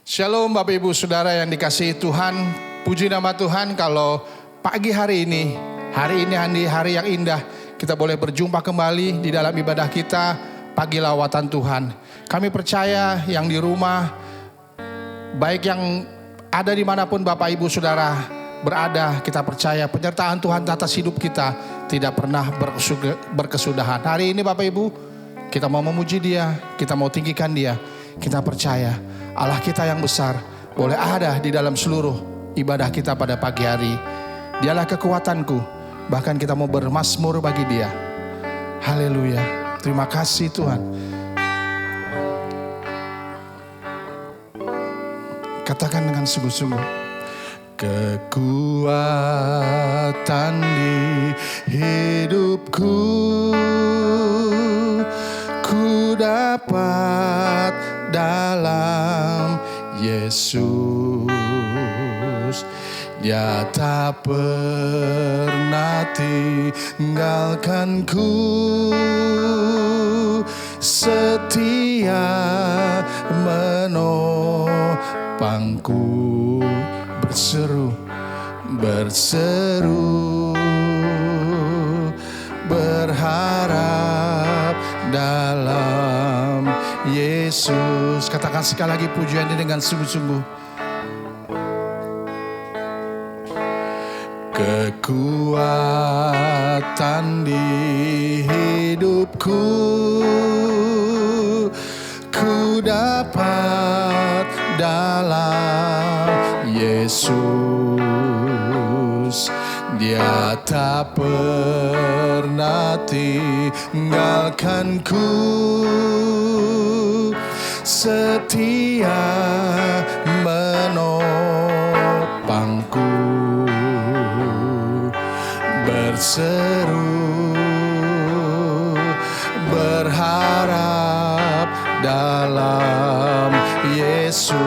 Shalom Bapak Ibu Saudara yang dikasihi Tuhan. Puji nama Tuhan kalau pagi hari ini hari yang indah. Kita boleh berjumpa kembali di dalam ibadah kita pagi lawatan Tuhan. Kami percaya yang di rumah, baik yang ada dimanapun Bapak Ibu Saudara berada, kita percaya penyertaan Tuhan atas hidup kita tidak pernah berkesudahan. Hari ini Bapak Ibu, kita mau memuji Dia, kita mau tinggikan Dia. Kita percaya Allah kita yang besar boleh ada di dalam seluruh ibadah kita pada pagi hari. Dialah kekuatanku, bahkan kita mau bermazmur bagi Dia. Haleluya, terima kasih Tuhan. Katakan dengan sungguh-sungguh. Kekuatan di hidupku, ku dapat dalam Yesus. Dia tak pernah tinggalkanku, setia menopangku. Berseru, berharap dalam Yesus. Katakan sekali lagi pujian ini dengan sungguh-sungguh. Kekuatan di hidupku, ku dapat dalam Yesus. Dia tak pernah tinggalkanku, setia menopangku. Berseru, berharap dalam Yesus.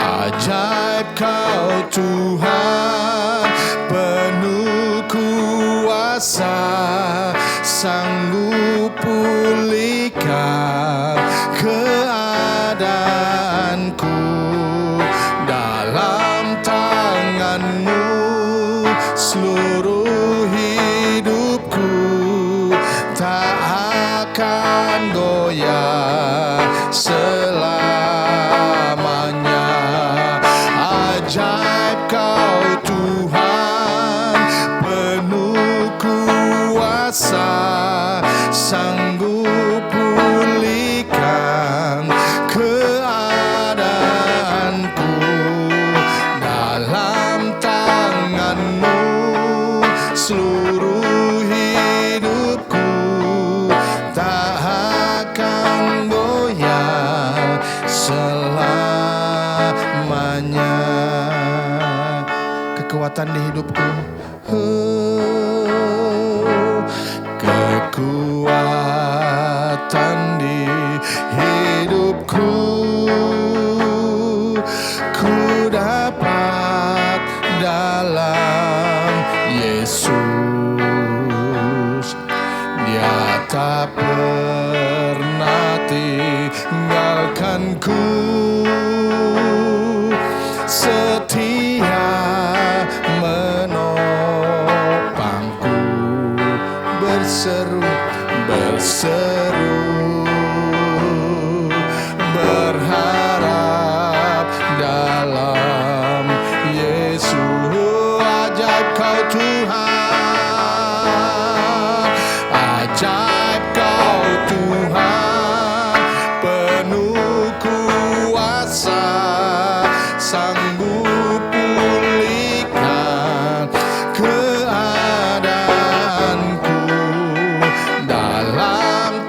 Ajaib Kau Tuhan, penuh kuasa, sanggup pulihkan keadaanku. Dalam tangan-Mu seluruh hidupku tak akan goyah selamanya. Ajaib Kau Tuhan, penuh kuasa, sanggup pulihkan keadaanku. Dalam tangan-Mu seluruh hidupku tak akan goyah selamanya. Kekuatan di hidupku, kekuatan di hidupku, ku dapat dalam Yesus. Dia tak pernah tinggalkanku, setia menopangku. Berseru, berharap dalam Yesus. Ajaib Kau Tuhan, ajaib Kau Tuhan, penuh kuasa, sanggup pulihkan keadaanku. Dalam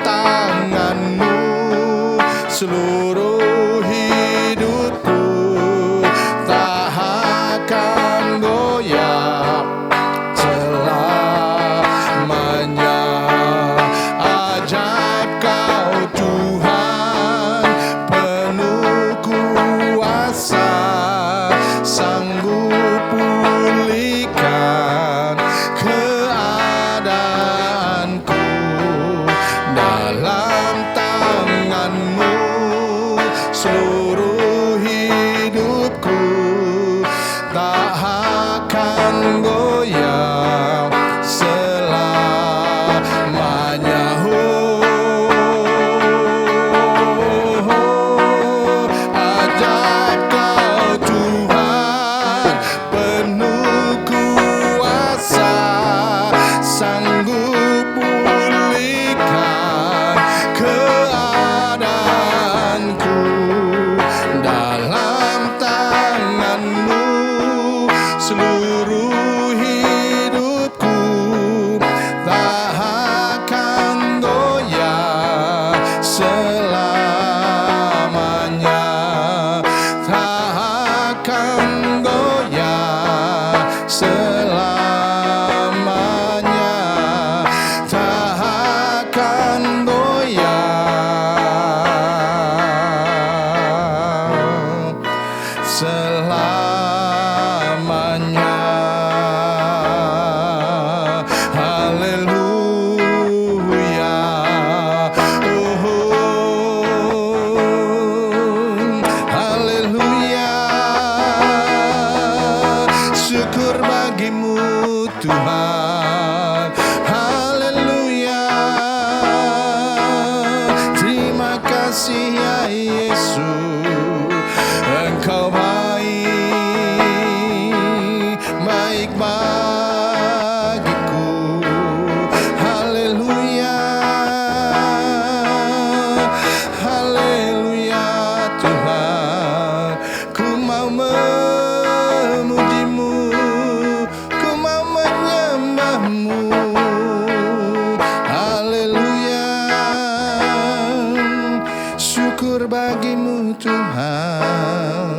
syukur bagimu Tuhan.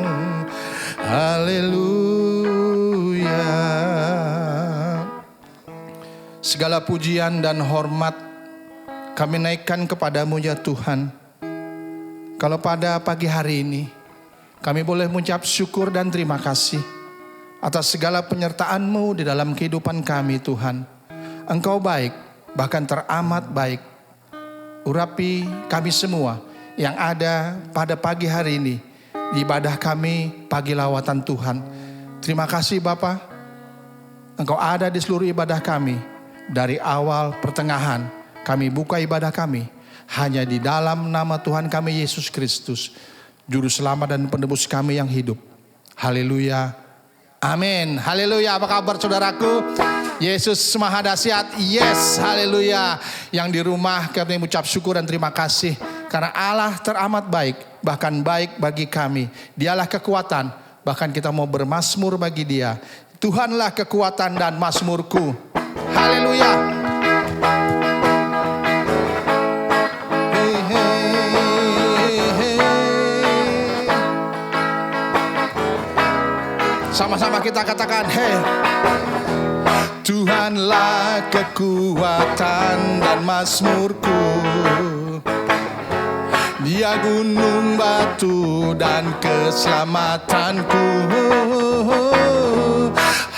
Haleluya. Segala pujian dan hormat kami naikkan kepadamu ya Tuhan. Kalau pada pagi hari ini kami boleh mengucap syukur dan terima kasih atas segala penyertaan-Mu di dalam kehidupan kami Tuhan. Engkau baik, bahkan teramat baik. Urapi kami semua yang ada pada pagi hari ini di ibadah kami pagi lawatan Tuhan. Terima kasih Bapa, Engkau ada di seluruh ibadah kami. Dari awal pertengahan kami buka ibadah kami hanya di dalam nama Tuhan kami Yesus Kristus, Juru Selamat dan Penebus kami yang hidup. Haleluya, amin. Haleluya. Apa kabar saudaraku? Yesus Maha Dahsyat. Yes, haleluya. Yang di rumah kami mengucap syukur dan terima kasih karena Allah teramat baik, bahkan baik bagi kami. Dialah kekuatan, bahkan kita mau bermazmur bagi Dia. Tuhanlah kekuatan dan mazmurku. Haleluya. Hey, hey, hey. Sama-sama kita katakan, hey. Tuhanlah kekuatan dan mazmurku, Dia gunung batu dan keselamatanku.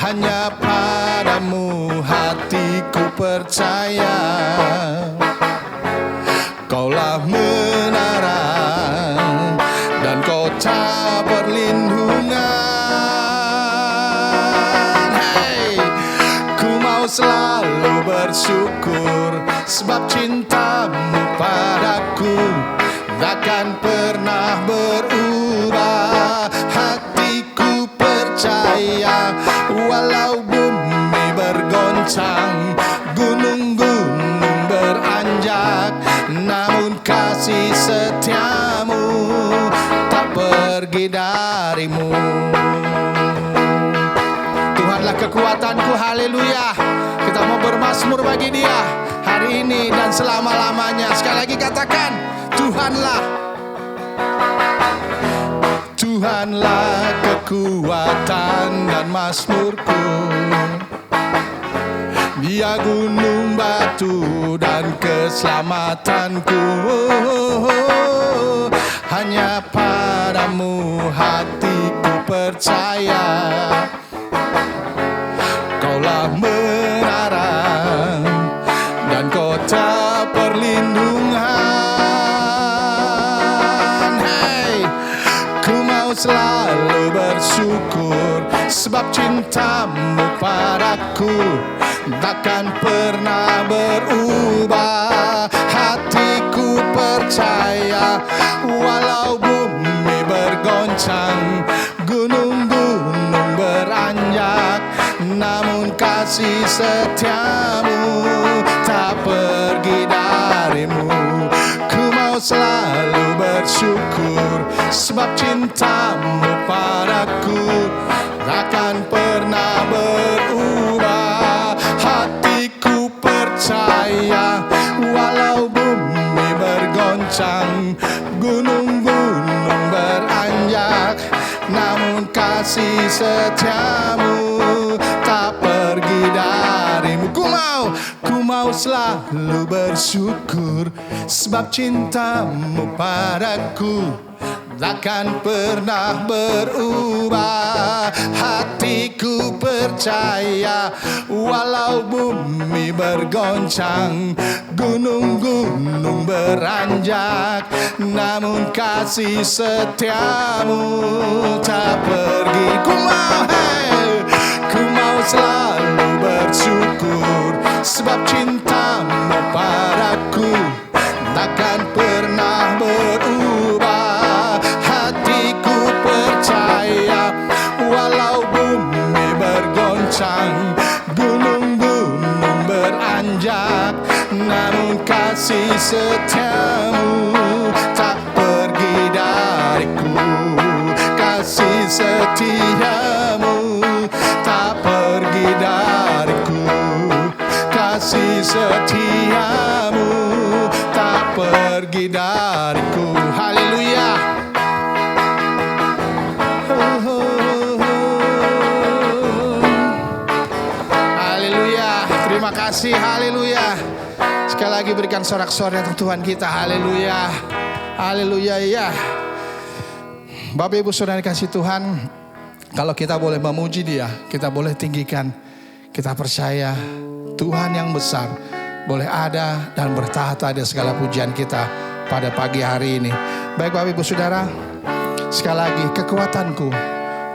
Hanya padamu hatiku percaya, Kaulah menara dan kota perlindungan. Hey, ku mau selalu bersyukur sebab cintamu padaku takkan pernah berubah. Hatiku percaya walau bumi bergoncang, gunung-gunung beranjak, namun kasih setiamu tak pergi darimu. Tuhanlah kekuatanku, haleluya. Kita mau bermazmur bagi Dia hari ini dan selama-lamanya. Sekali lagi katakan, Tuhanlah kekuatan dan mazmurku, Dia gunung batu dan keselamatanku. Hanya padamu hatiku percaya, Kaulah menara dan kota perlindungan. Hey, ku mau selalu bersyukur sebab cintamu padaku takkan pernah berubah. Hatiku percaya walau bumi bergoncang, gunung-gunung beranjak, namun kasih setiamu tak pergi darimu. Ku mau selalu bersyukur sebab cintamu padaku takkan pernah berubah. Hatiku percaya walau bumi bergoncang, gunung-gunung beranjak, namun kasih setiamu tak pergi darimu. Ku mau selalu bersyukur sebab cintamu padaku takkan pernah berubah. Hatiku percaya walau bumi bergoncang, gunung-gunung beranjak, namun kasih setiamu tak pergi. Ku mau selalu bersyukur sebab cintamu padaku takkan pernah berubah. Hatiku percaya walau bumi bergoncang, gunung-gunung beranjak, namun kasih setiamu tak pergi dariku. Kasih setiamu tak pergi dariku. Kasih setiamu tak pergi dariku. Haleluya. Haleluya. Terima kasih. Haleluya. Sekali lagi berikan sorak-sorai untuk Tuhan kita. Haleluya. Haleluya. Ya. Bapak Ibu Saudara kasih Tuhan, kalau kita boleh memuji Dia, kita boleh tinggikan. Kita percaya Tuhan yang besar boleh ada dan bertahta di segala pujian kita pada pagi hari ini. Baik Bapak Ibu Saudara, sekali lagi kekuatanku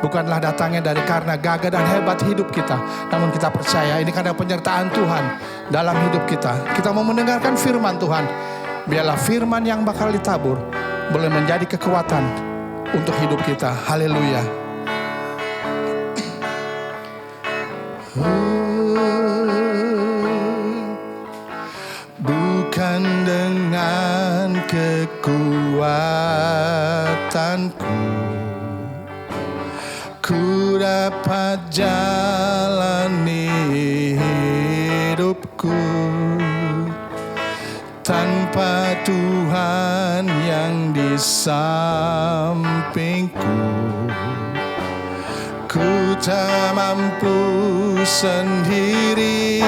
bukanlah datangnya dari karena gagah dan hebat hidup kita, namun kita percaya ini karena penyertaan Tuhan dalam hidup kita. Kita mau mendengarkan firman Tuhan. Biarlah firman yang bakal ditabur boleh menjadi kekuatan untuk hidup kita. Haleluya. Bukan dengan kekuatanku ku dapat jalani hidupku, tanpa Tuhan yang di sampingku, ku tak mampu sendiri.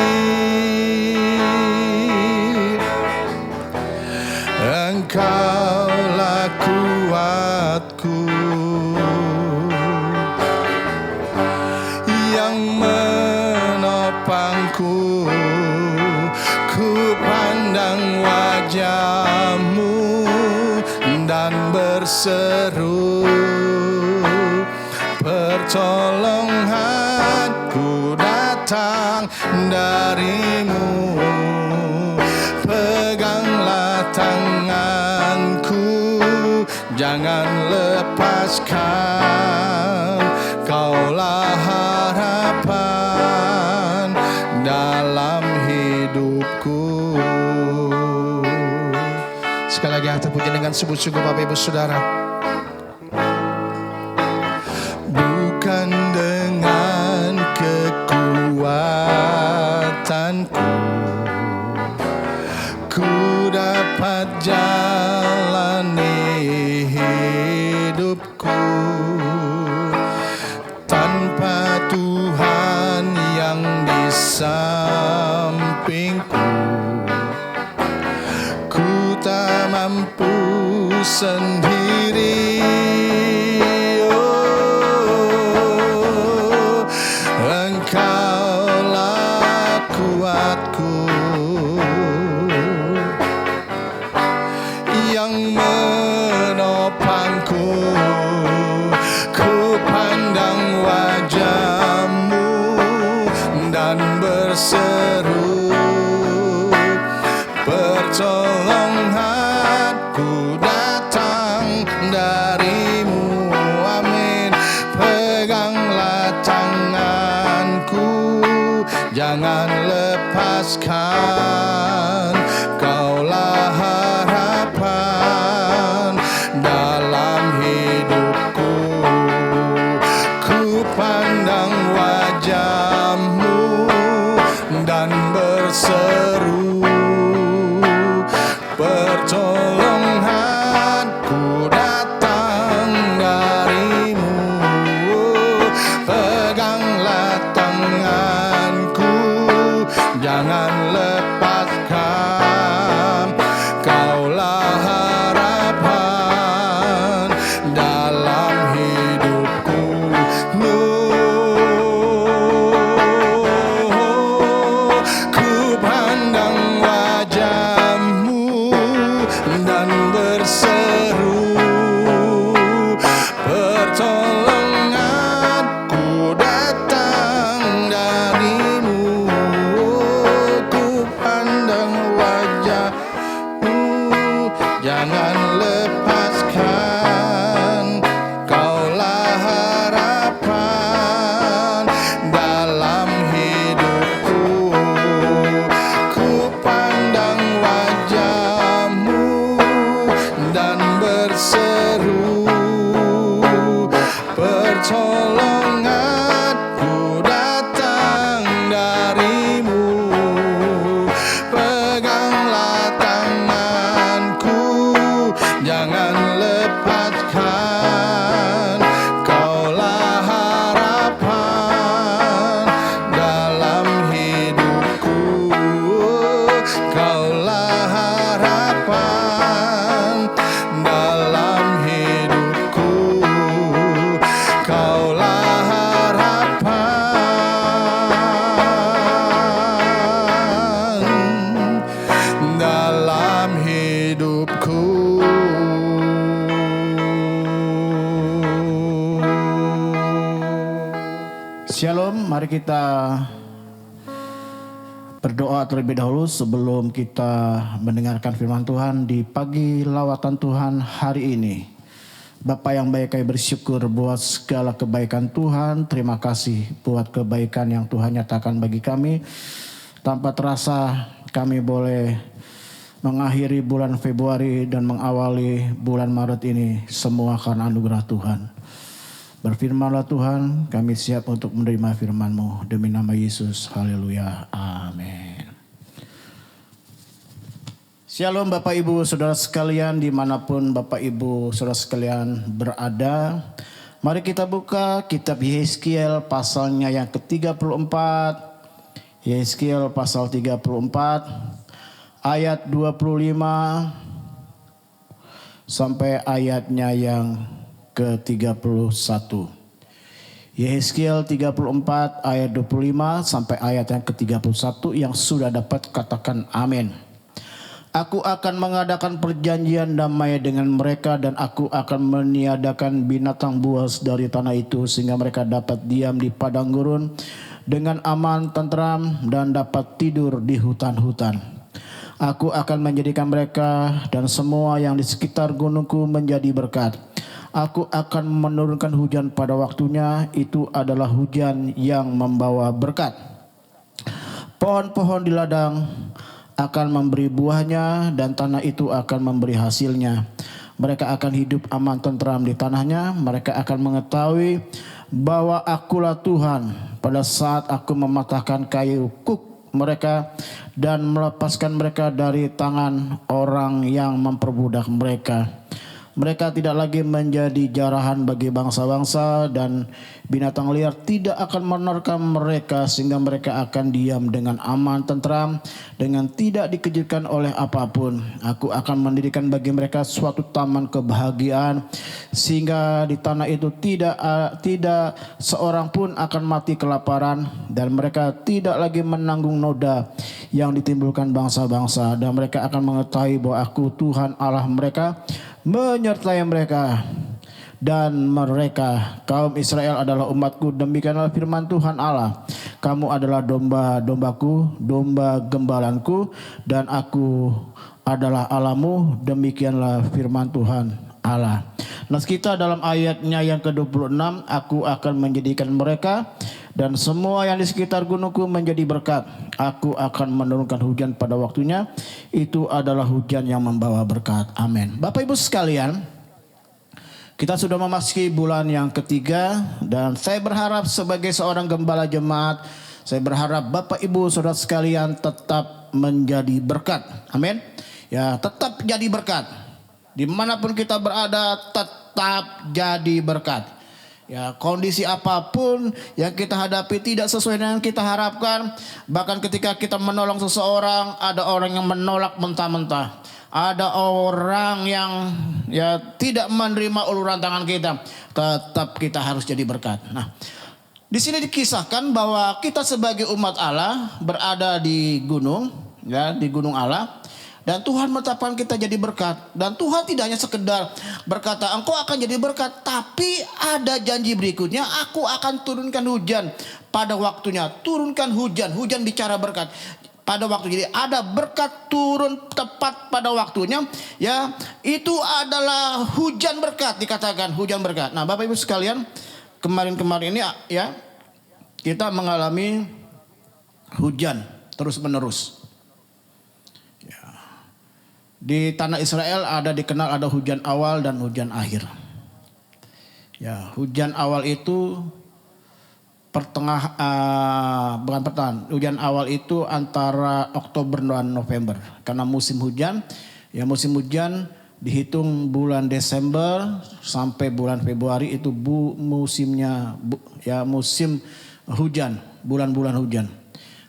Engkaulah kuatku yang menopangku. Ku pandang wajah-Mu dan berseru, pertolonganku datang dari-Mu. Peganglah tanganku, jangan lepaskan. Kaulah harapan dalam hidupku. Sekali lagi hati puji dengan sungguh-sungguh Bapak Ibu Saudara. Bukan dengan kekuatanku ku dapat jalani hidupku, tanpa Tuhan yang di sampingku, ku tak mampu sendiri. Oh, Engkaulah kuatku yang menopangku. Ku pandang wajah-Mu dan berseru, pertolonganku datang dari-Mu. Amin. Peganglah tanganku, jangan lepaskan. Kaulah harapan dalam hidupku. Ku pandang wajah-Mu dan berseru, pertolonganku datang dari-Mu. Peganglah tanganku, jangan lepaskan. Kaulah harapan dalam hidupku. Ku pandang wajah-Mu dan berseru, pertolonganku datang dari-Mu. Ku pandang wajah-Mu, jangan lepaskan. Kaulah harapan dalam hidupku. Ku pandang wajah-Mu dan berseru, pertolonganku datang dari-Mu. Peganglah tangan harapan dalam hidupku. Kaulah harapan dalam hidupku. Shalom, mari kita berdoa terlebih dahulu sebelum kita mendengarkan firman Tuhan di pagi lawatan Tuhan hari ini. Bapa yang baik, kami bersyukur buat segala kebaikan Tuhan. Terima kasih buat kebaikan yang Tuhan nyatakan bagi kami. Tanpa terasa kami boleh mengakhiri bulan Februari dan mengawali bulan Maret ini semua karena anugerah Tuhan. Berfirmanlah Tuhan, kami siap untuk menerima firman-Mu. Demi nama Yesus, haleluya, amin. Shalom Bapak Ibu Saudara sekalian, dimanapun Bapak Ibu Saudara sekalian berada. Mari kita buka kitab Yehezkiel pasalnya yang ke-34. Yehezkiel pasal 34, ayat 25 sampai ayatnya yang ke-31. Yehezkiel 34 ayat 25 sampai ayat yang ke-31 yang sudah dapat katakan amin. Aku akan mengadakan perjanjian damai dengan mereka dan aku akan meniadakan binatang buas dari tanah itu sehingga mereka dapat diam di padang gurun dengan aman, tentram dan dapat tidur di hutan-hutan. Aku akan menjadikan mereka dan semua yang di sekitar gunungku menjadi berkat. Aku akan menurunkan hujan pada waktunya, itu adalah hujan yang membawa berkat. Pohon-pohon di ladang akan memberi buahnya dan tanah itu akan memberi hasilnya. Mereka akan hidup aman tentram di tanahnya. Mereka akan mengetahui bahwa akulah Tuhan pada saat aku mematahkan kayu kuk mereka dan melepaskan mereka dari tangan orang yang memperbudak mereka. Mereka tidak lagi menjadi jarahan bagi bangsa-bangsa dan binatang liar tidak akan menerkam mereka sehingga mereka akan diam dengan aman, tentram, dengan tidak dikejutkan oleh apapun. Aku akan mendirikan bagi mereka suatu taman kebahagiaan sehingga di tanah itu tidak seorang pun akan mati kelaparan dan mereka tidak lagi menanggung noda yang ditimbulkan bangsa-bangsa dan mereka akan mengetahui bahwa aku Tuhan Allah mereka menyertai mereka dan mereka kaum Israel adalah umatku. Demikianlah firman Tuhan Allah, kamu adalah domba-dombaku, domba gembalanku dan aku adalah Allahmu. Demikianlah firman Tuhan Allah. Nah, kita dalam ayatnya yang ke-26, aku akan menjadikan mereka dan semua yang di sekitar gunungku menjadi berkat. Aku akan menurunkan hujan pada waktunya. Itu adalah hujan yang membawa berkat. Amin. Bapak Ibu sekalian, kita sudah memasuki bulan yang ketiga. Dan saya berharap sebagai seorang gembala jemaat, saya berharap Bapak Ibu Saudara sekalian tetap menjadi berkat. Amin. Ya, tetap jadi berkat. Dimanapun kita berada, tetap jadi berkat. Ya, kondisi apapun yang kita hadapi tidak sesuai dengan kita harapkan. Bahkan ketika kita menolong seseorang, ada orang yang menolak mentah-mentah. Ada orang yang tidak menerima uluran tangan kita. Tetap kita harus jadi berkat. Nah, di sini dikisahkan bahwa kita sebagai umat Allah berada di gunung, ya, di gunung Allah. Dan Tuhan menetapkan kita jadi berkat. Dan Tuhan tidak hanya sekedar berkata engkau akan jadi berkat. Tapi ada janji berikutnya, aku akan turunkan hujan pada waktunya. Turunkan hujan, hujan bicara berkat pada waktu. Jadi ada berkat turun tepat pada waktunya. Ya, itu adalah hujan berkat, dikatakan hujan berkat. Nah, Bapak Ibu sekalian, kemarin-kemarin ini ya kita mengalami hujan terus menerus. Di tanah Israel dikenal ada hujan awal dan hujan akhir. Ya, hujan awal itu hujan awal itu antara Oktober dan November. Karena musim hujan, ya musim hujan dihitung bulan Desember sampai bulan Februari itu musim hujan, bulan-bulan hujan.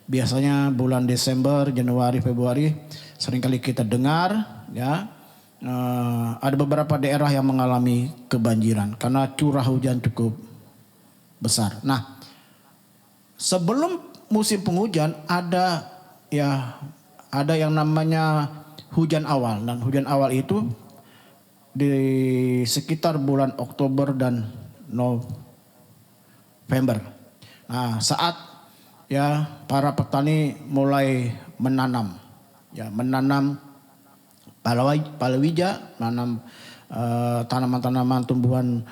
Biasanya bulan Desember, Januari, Februari seringkali kita dengar ya ada beberapa daerah yang mengalami kebanjiran karena curah hujan cukup besar. Nah, sebelum musim penghujan ada yang namanya hujan awal, dan hujan awal itu di sekitar bulan Oktober dan November. Nah, saat para petani mulai menanam palawija, menanam tanaman-tanaman tumbuhan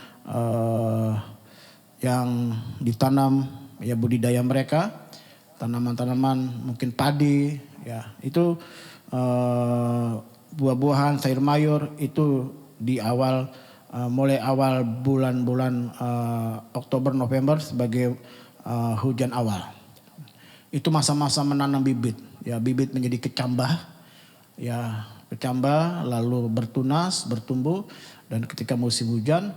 yang ditanam budidaya mereka, tanaman-tanaman mungkin padi, itu buah-buahan, sayur mayur itu di mulai awal bulan-bulan Oktober November sebagai hujan awal. Itu masa-masa menanam bibit. Bibit menjadi kecambah, lalu bertunas, bertumbuh, dan ketika musim hujan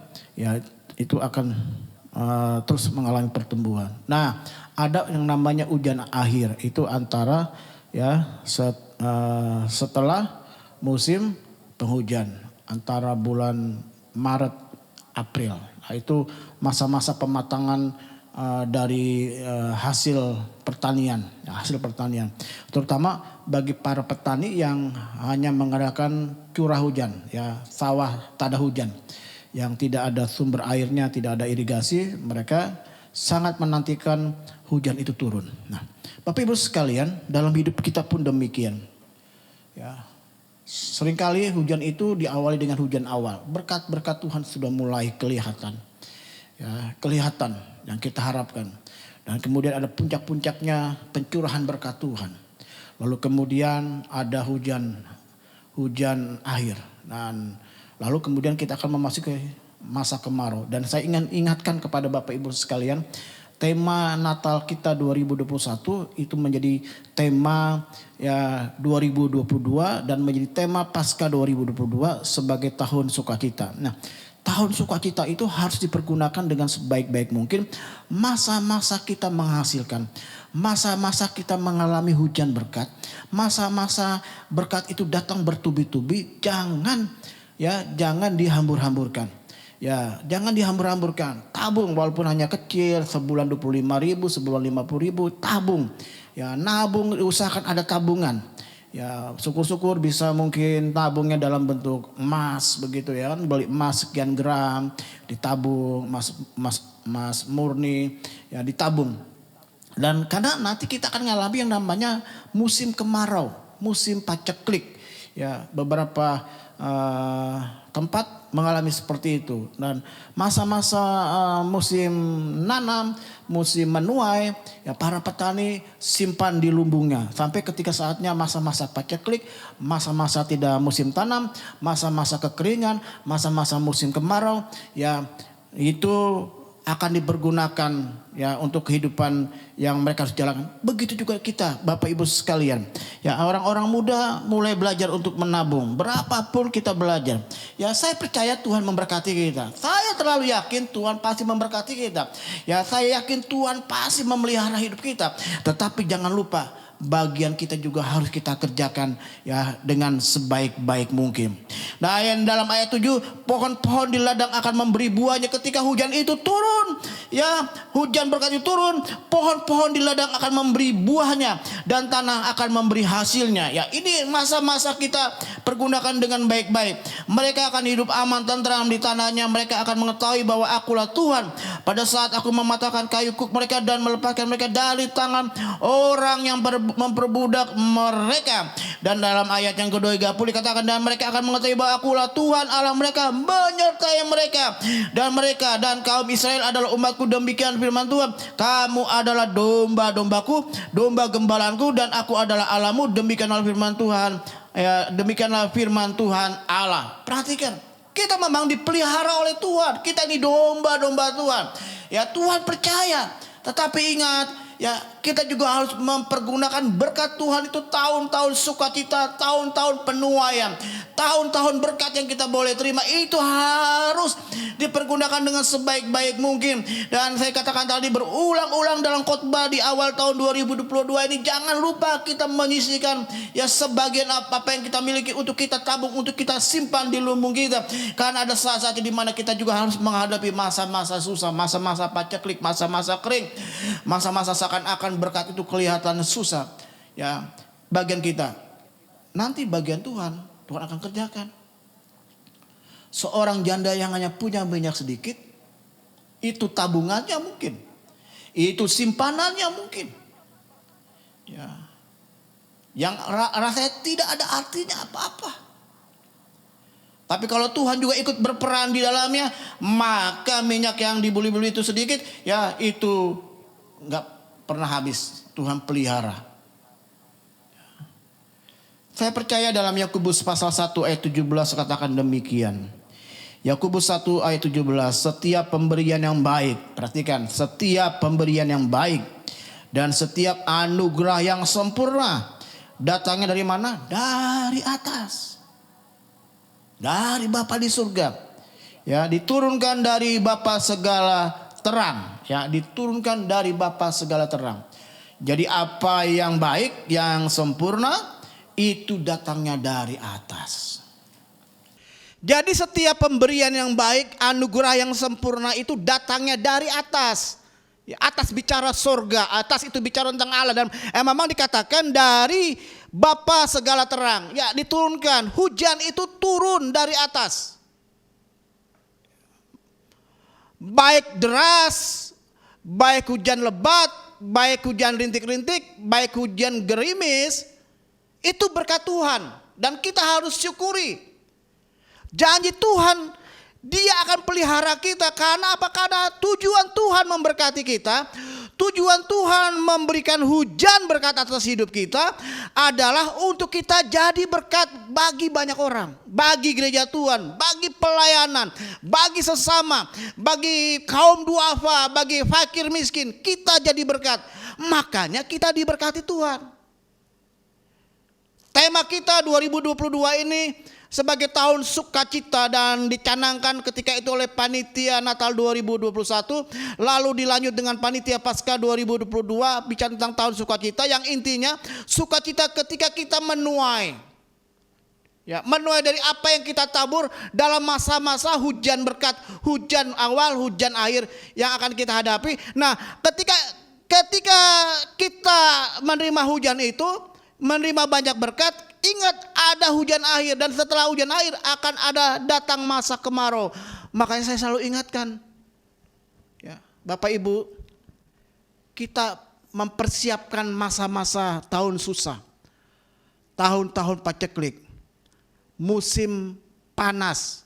itu akan terus mengalami pertumbuhan. Nah, ada yang namanya hujan akhir, itu antara setelah musim penghujan, antara bulan Maret April. Nah, itu masa-masa pematangan dari hasil pertanian, terutama bagi para petani yang hanya mengandalkan curah hujan, sawah tak ada hujan, yang tidak ada sumber airnya, tidak ada irigasi, mereka sangat menantikan hujan itu turun. Nah, Bapak Ibu sekalian, dalam hidup kita pun demikian. Seringkali hujan itu diawali dengan hujan awal. Berkat-berkat Tuhan sudah mulai kelihatan. Kelihatan yang kita harapkan. Dan kemudian ada puncak-puncaknya pencurahan berkat Tuhan. Lalu kemudian ada hujan akhir. Dan lalu kemudian kita akan memasuki masa kemarau. Dan saya ingatkan kepada Bapak Ibu sekalian, tema Natal kita 2021 itu menjadi tema 2022 dan menjadi tema Paskah 2022 sebagai tahun sukacita. Nah, tahun sukacita itu harus dipergunakan dengan sebaik-baik mungkin. Masa-masa kita menghasilkan, masa-masa kita mengalami hujan berkat, masa-masa berkat itu datang bertubi-tubi, jangan dihambur-hamburkan. Jangan dihambur-hamburkan. Tabung walaupun hanya kecil, sebulan 25.000, sebulan 50.000, tabung. Nabung, usahakan ada tabungan. Syukur-syukur bisa mungkin tabungnya dalam bentuk emas begitu kan, beli emas sekian gram, ditabung, emas murni, ditabung. Dan karena nanti kita akan mengalami yang namanya musim kemarau, musim paceklik. Beberapa tempat mengalami seperti itu. Dan masa-masa musim nanam, musim menuai, para petani simpan di lumbungnya. Sampai ketika saatnya masa-masa paceklik, masa-masa tidak musim tanam, masa-masa kekeringan, masa-masa musim kemarau, itu akan dipergunakan untuk kehidupan yang mereka harus jalankan. Begitu juga kita, Bapak Ibu sekalian. Orang-orang muda mulai belajar untuk menabung. Berapapun kita belajar. Saya percaya Tuhan memberkati kita. Saya terlalu yakin Tuhan pasti memberkati kita. Saya yakin Tuhan pasti memelihara hidup kita. Tetapi jangan lupa, bagian kita juga harus kita kerjakan dengan sebaik-baik mungkin. Nah, yang dalam ayat 7, pohon-pohon di ladang akan memberi buahnya ketika hujan itu turun. Hujan berkat itu turun, pohon-pohon di ladang akan memberi buahnya dan tanah akan memberi hasilnya. Ini masa-masa kita pergunakan dengan baik-baik. Mereka akan hidup aman tentram di tanahnya. Mereka akan mengetahui bahwa akulah Tuhan. Pada saat aku mematahkan kayu kuk mereka dan melepaskan mereka dari tangan orang yang memperbudak mereka. Dan dalam ayat yang kedua 30 dikatakan, dan mereka akan mengetahui bahwa akulah Tuhan Allah mereka, menyertai mereka. Dan kaum Israel adalah umatku, demikian firman Tuhan. Kamu adalah domba-dombaku, domba gembalanku, dan aku adalah Allahmu, demikianlah firman Tuhan. Demikianlah firman Tuhan Allah. Perhatikan, kita memang dipelihara oleh Tuhan. Kita ini domba-domba Tuhan. Tuhan percaya. Tetapi ingat, kita juga harus mempergunakan berkat Tuhan itu tahun-tahun sukacita, tahun-tahun penuaian, tahun-tahun berkat yang kita boleh terima itu harus dipergunakan dengan sebaik-baik mungkin. Dan saya katakan tadi berulang-ulang dalam khotbah di awal tahun 2022 ini, jangan lupa kita menyisihkan ya sebagian apa yang kita miliki untuk kita tabung, untuk kita simpan di lumbung kita. Karena ada saat-saat di mana kita juga harus menghadapi masa-masa susah, masa-masa paceklik, masa-masa kering, masa-masa seakan-akan berkat itu kelihatan susah. Ya, bagian kita. Nanti bagian Tuhan akan kerjakan. Seorang janda yang hanya punya minyak sedikit, itu tabungannya mungkin, itu simpanannya mungkin. Ya, yang rasanya tidak ada artinya apa-apa. Tapi kalau Tuhan juga ikut berperan di dalamnya, maka minyak yang dibeli-beli itu sedikit, ya itu nggak pernah habis. Tuhan pelihara. Saya percaya dalam Yakobus pasal 1 ayat 17 katakan demikian. Yakobus 1 ayat 17, setiap pemberian yang baik, perhatikan, setiap pemberian yang baik dan setiap anugerah yang sempurna datangnya dari mana? Dari atas. Dari Bapa di surga. Ya, diturunkan dari Bapa segala terang, ya, diturunkan dari Bapa segala terang. Jadi apa yang baik, yang sempurna itu datangnya dari atas. Jadi setiap pemberian yang baik, anugerah yang sempurna itu datangnya dari atas. Ya, atas bicara surga, atas itu bicara tentang Allah, dan memang dikatakan dari Bapa segala terang. Ya, diturunkan, hujan itu turun dari atas. Baik deras, baik hujan lebat, baik hujan rintik-rintik, baik hujan gerimis, itu berkat Tuhan dan kita harus syukuri. Janji Tuhan, Dia akan pelihara kita. Karena apa? Karena tujuan Tuhan memberkati kita, tujuan Tuhan memberikan hujan berkat atas hidup kita adalah untuk kita jadi berkat bagi banyak orang, bagi gereja Tuhan, bagi pelayanan, bagi sesama, bagi kaum duafa, bagi fakir miskin. Kita jadi berkat. Makanya kita diberkati Tuhan. Tema kita 2022 ini sebagai tahun sukacita dan dicanangkan ketika itu oleh panitia Natal 2021, lalu dilanjut dengan panitia Paskah 2022 bicara tentang tahun sukacita yang intinya sukacita ketika kita menuai. Ya, menuai dari apa yang kita tabur dalam masa-masa hujan berkat, hujan awal, hujan akhir yang akan kita hadapi. Nah, ketika kita menerima hujan itu, menerima banyak berkat, ingat ada hujan akhir, dan setelah hujan akhir akan ada datang masa kemarau. Makanya saya selalu ingatkan, ya, Bapak Ibu, kita mempersiapkan masa-masa tahun susah, tahun-tahun paceklik, musim panas,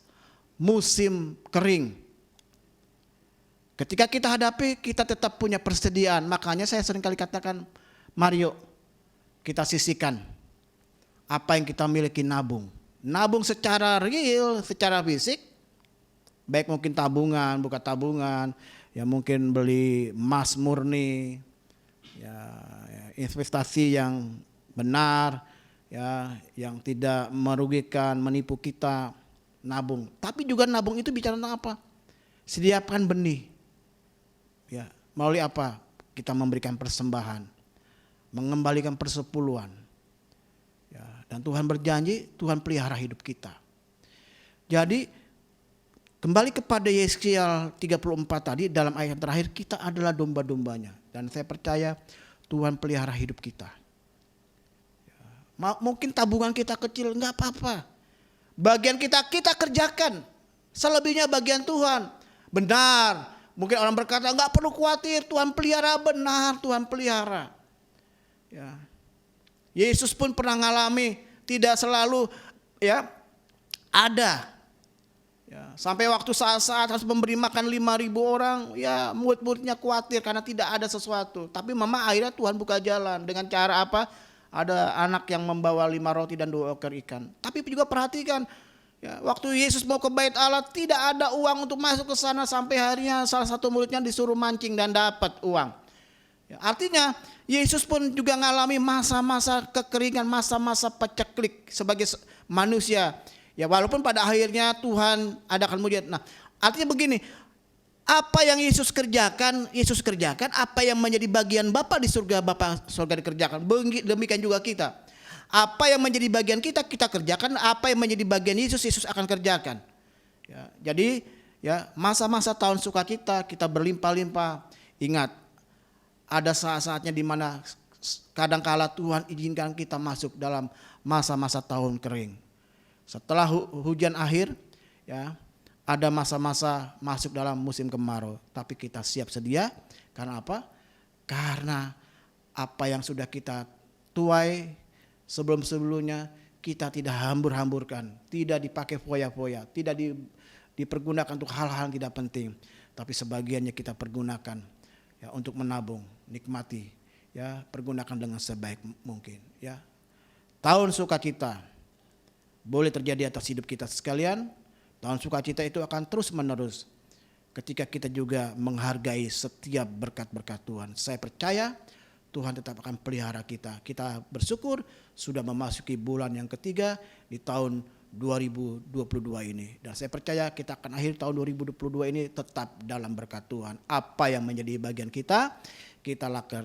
musim kering. Ketika kita hadapi, kita tetap punya persediaan. Makanya saya sering kali katakan, mari yuk kita sisihkan apa yang kita miliki, nabung. Nabung secara real, secara fisik. Baik mungkin tabungan, buka tabungan. Ya mungkin beli emas murni. Ya, investasi yang benar. Ya, yang tidak merugikan, menipu kita. Nabung. Tapi juga nabung itu bicara tentang apa? Sediakan benih. Ya, melalui apa? Kita memberikan persembahan. Mengembalikan persepuluhan. Ya, dan Tuhan berjanji, Tuhan pelihara hidup kita. Jadi kembali kepada Yeskiel 34 tadi, dalam ayat terakhir, kita adalah domba-dombanya. Dan saya percaya Tuhan pelihara hidup kita. Ya, mungkin tabungan kita kecil, enggak apa-apa. Bagian kita kerjakan. Selebihnya bagian Tuhan. Benar. Mungkin orang berkata enggak perlu khawatir, Tuhan pelihara. Benar, Tuhan pelihara. Ya. Yesus pun pernah mengalami, tidak selalu ya ada. Ya, sampai waktu saat-saat harus memberi makan 5.000 orang, ya murid-muridnya khawatir karena tidak ada sesuatu. Tapi memang akhirnya Tuhan buka jalan dengan cara apa? Ada anak yang membawa 5 roti dan 2 ekor ikan. Tapi juga perhatikan, ya, waktu Yesus mau ke bait Allah tidak ada uang untuk masuk ke sana, sampai harinya salah satu muridnya disuruh mancing dan dapat uang. Ya, artinya Yesus pun juga mengalami masa-masa kekeringan, masa-masa paceklik sebagai manusia. Ya, walaupun pada akhirnya Tuhan adakan mujizat. Nah, artinya begini, apa yang Yesus kerjakan, apa yang menjadi bagian Bapa di surga, Bapa surga dikerjakan. Demikian juga kita. Apa yang menjadi bagian kita kerjakan, apa yang menjadi bagian Yesus akan kerjakan. Ya, jadi ya, masa-masa tahun sukacita kita berlimpah-limpah. Ingat, ada saat-saatnya di mana kadangkala Tuhan izinkan kita masuk dalam masa-masa tahun kering. Setelah hujan akhir, ya, ada masa-masa masuk dalam musim kemarau. Tapi kita siap sedia. Karena apa? Karena apa yang sudah kita tuai sebelum-sebelumnya kita tidak hambur-hamburkan. Tidak dipakai foya-foya. Tidak dipergunakan untuk hal-hal yang tidak penting. Tapi sebagiannya kita pergunakan ya, untuk menabung, nikmati. Ya, pergunakan dengan sebaik mungkin. Ya. Tahun sukacita boleh terjadi atas hidup kita sekalian. Tahun sukacita itu akan terus menerus ketika kita juga menghargai setiap berkat-berkat Tuhan. Saya percaya Tuhan tetap akan pelihara kita. Kita bersyukur sudah memasuki bulan yang ketiga di tahun 2022 ini. Dan saya percaya kita akan akhir tahun 2022 ini tetap dalam berkat Tuhan. Apa yang menjadi bagian kita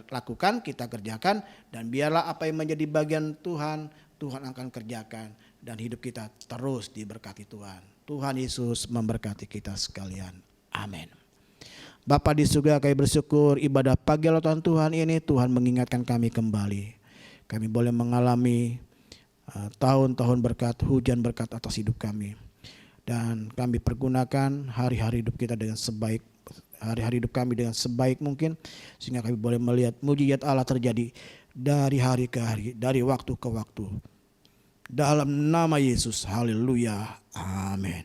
lakukan, kita kerjakan. Dan biarlah apa yang menjadi bagian Tuhan akan kerjakan. Dan hidup kita terus diberkati Tuhan. Tuhan Yesus memberkati kita sekalian. Amin. Bapa di surga, kami bersyukur ibadah pagi lautan Tuhan ini Tuhan mengingatkan kami kembali. Kami boleh mengalami tahun-tahun berkat, hujan berkat atas hidup kami. Dan kami pergunakan hari-hari hidup kita dengan hari-hari hidup kami dengan sebaik mungkin. Sehingga kami boleh melihat mujizat Allah terjadi dari hari ke hari, dari waktu ke waktu. Dalam nama Yesus, haleluya, amin.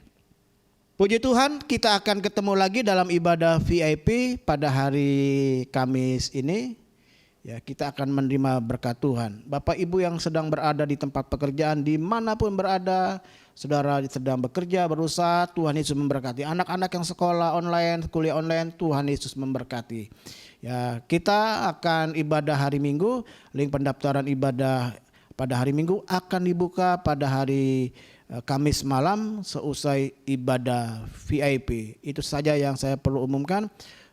Puji Tuhan, kita akan ketemu lagi dalam ibadah VIP pada hari Kamis ini. Ya, kita akan menerima berkat Tuhan. Bapak Ibu yang sedang berada di tempat pekerjaan, dimanapun berada, saudara sedang bekerja, berusaha, Tuhan Yesus memberkati. Anak-anak yang sekolah online, kuliah online, Tuhan Yesus memberkati. Ya, kita akan ibadah hari Minggu, link pendaftaran ibadah pada hari Minggu akan dibuka pada hari Kamis malam seusai ibadah VIP. Itu saja yang saya perlu umumkan.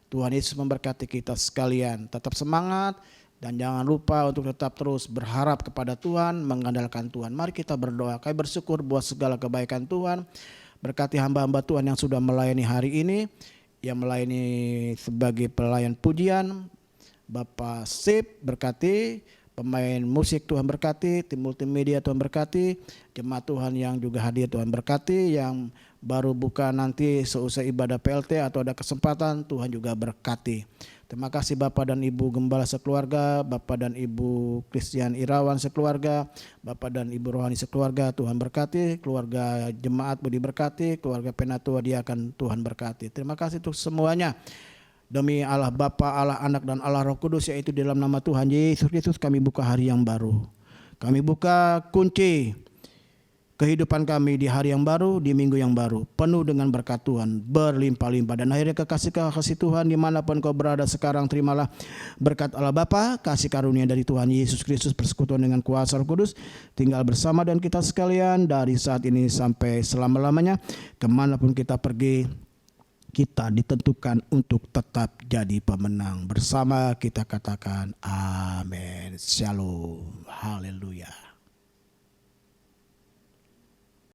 Tuhan Yesus memberkati kita sekalian. Tetap semangat dan jangan lupa untuk tetap terus berharap kepada Tuhan, mengandalkan Tuhan. Mari kita berdoa. Kami bersyukur buat segala kebaikan Tuhan. Berkati hamba-hamba Tuhan yang sudah melayani hari ini, yang melayani sebagai pelayan pujian. Bapak Sip berkati. Pemain musik Tuhan berkati, tim multimedia Tuhan berkati, jemaat Tuhan yang juga hadir Tuhan berkati, yang baru buka nanti seusai ibadah PLT atau ada kesempatan Tuhan juga berkati. Terima kasih Bapak dan Ibu Gembala sekeluarga, Bapak dan Ibu Christian Irawan sekeluarga, Bapak dan Ibu Rohani sekeluarga, Tuhan berkati, keluarga jemaat Budi berkati, keluarga Penatua Diakan Tuhan berkati. Terima kasih untuk semuanya. Demi Allah Bapa, Allah Anak dan Allah Roh Kudus, yaitu dalam nama Tuhan Yesus Kristus kami buka hari yang baru. Kami buka kunci kehidupan kami di hari yang baru, di minggu yang baru. Penuh dengan berkat Tuhan, berlimpah-limpah. Dan akhirnya kekasih Tuhan dimanapun kau berada sekarang, terimalah berkat Allah Bapa, kasih karunia dari Tuhan Yesus Kristus, persekutuan dengan kuasa Roh Kudus, tinggal bersama dan kita sekalian dari saat ini sampai selama-lamanya. Kemanapun kita pergi, kita ditentukan untuk tetap jadi pemenang. Bersama kita katakan amin. Shalom. Haleluya.